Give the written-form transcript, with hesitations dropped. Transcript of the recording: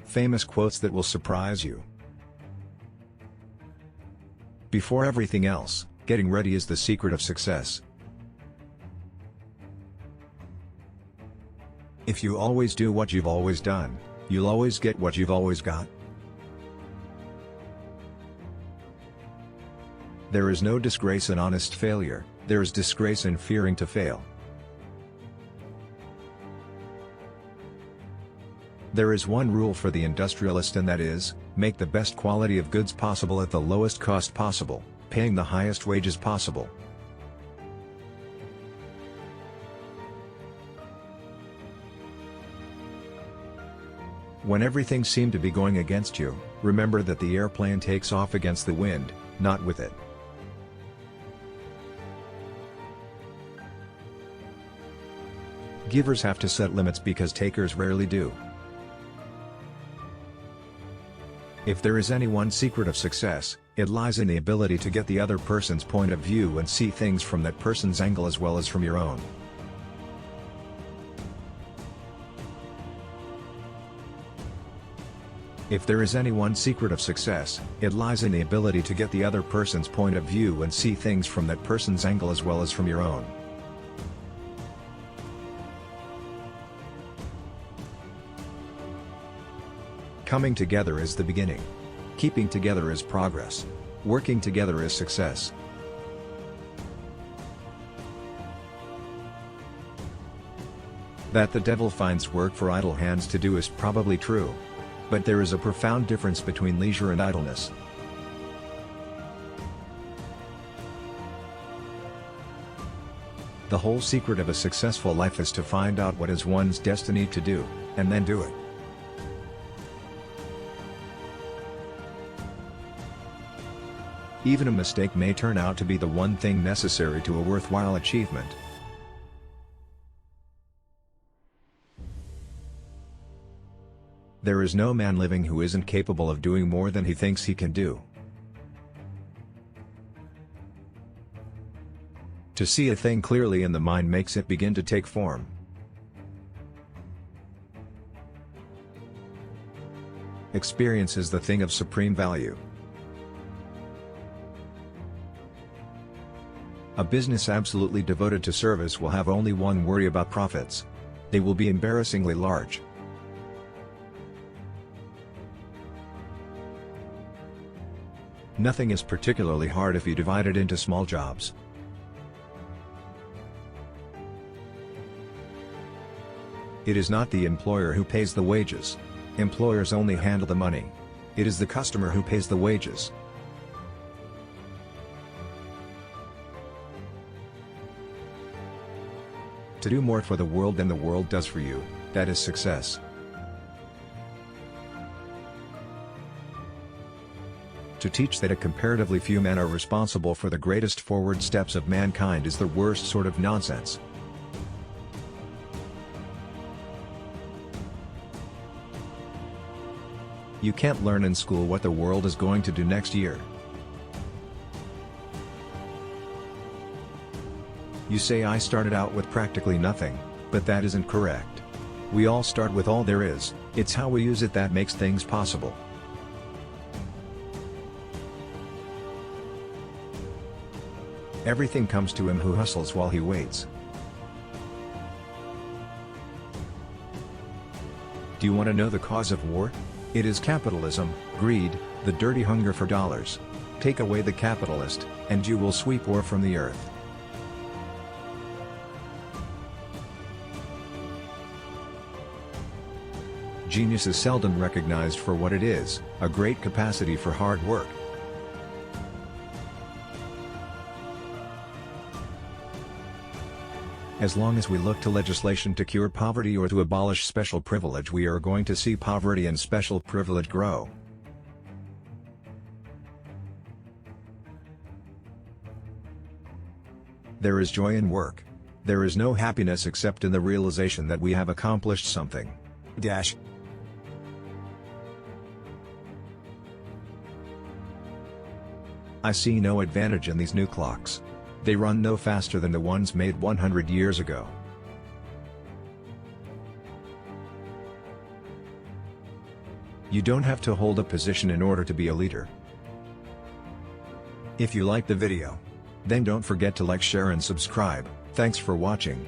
Famous quotes that will surprise you. Before everything else, getting ready is the secret of success. If you always do what you've always done, you'll always get what you've always got. There is no disgrace in honest failure, there is disgrace in fearing to fail. There is one rule for the industrialist, and that is, make the best quality of goods possible at the lowest cost possible, paying the highest wages possible. When everything seemed to be going against you, remember that the airplane takes off against the wind, not with it. Givers have to set limits because takers rarely do. If there is any one secret of success, it lies in the ability to get the other person's point of view and see things from that person's angle as well as from your own. If there is any one secret of success, it lies in the ability to get the other person's point of view and see things from that person's angle as well as from your own. Coming together is the beginning. Keeping together is progress. Working together is success. That the devil finds work for idle hands to do is probably true. But there is a profound difference between leisure and idleness. The whole secret of a successful life is to find out what is one's destiny to do, and then do it. Even a mistake may turn out to be the one thing necessary to a worthwhile achievement. There is no man living who isn't capable of doing more than he thinks he can do. To see a thing clearly in the mind makes it begin to take form. Experience is the thing of supreme value. A business absolutely devoted to service will have only one worry about profits. They will be embarrassingly large. Nothing is particularly hard if you divide it into small jobs. It is not the employer who pays the wages. Employers only handle the money. It is the customer who pays the wages. To do more for the world than the world does for you, that is success. To teach that a comparatively few men are responsible for the greatest forward steps of mankind is the worst sort of nonsense. You can't learn in school what the world is going to do next year. You say I started out with practically nothing, but that isn't correct. We all start with all there is, it's how we use it that makes things possible. Everything comes to him who hustles while he waits. Do you want to know the cause of war? It is capitalism, greed, the dirty hunger for dollars. Take away the capitalist, and you will sweep war from the earth. Genius is seldom recognized for what it is, a great capacity for hard work. As long as we look to legislation to cure poverty or to abolish special privilege, we are going to see poverty and special privilege grow. There is joy in work. There is no happiness except in the realization that we have accomplished something. I see no advantage in these new clocks. They run no faster than the ones made 100 years ago. You don't have to hold a position in order to be a leader. If you liked the video, then don't forget to like, share and subscribe. Thanks for watching.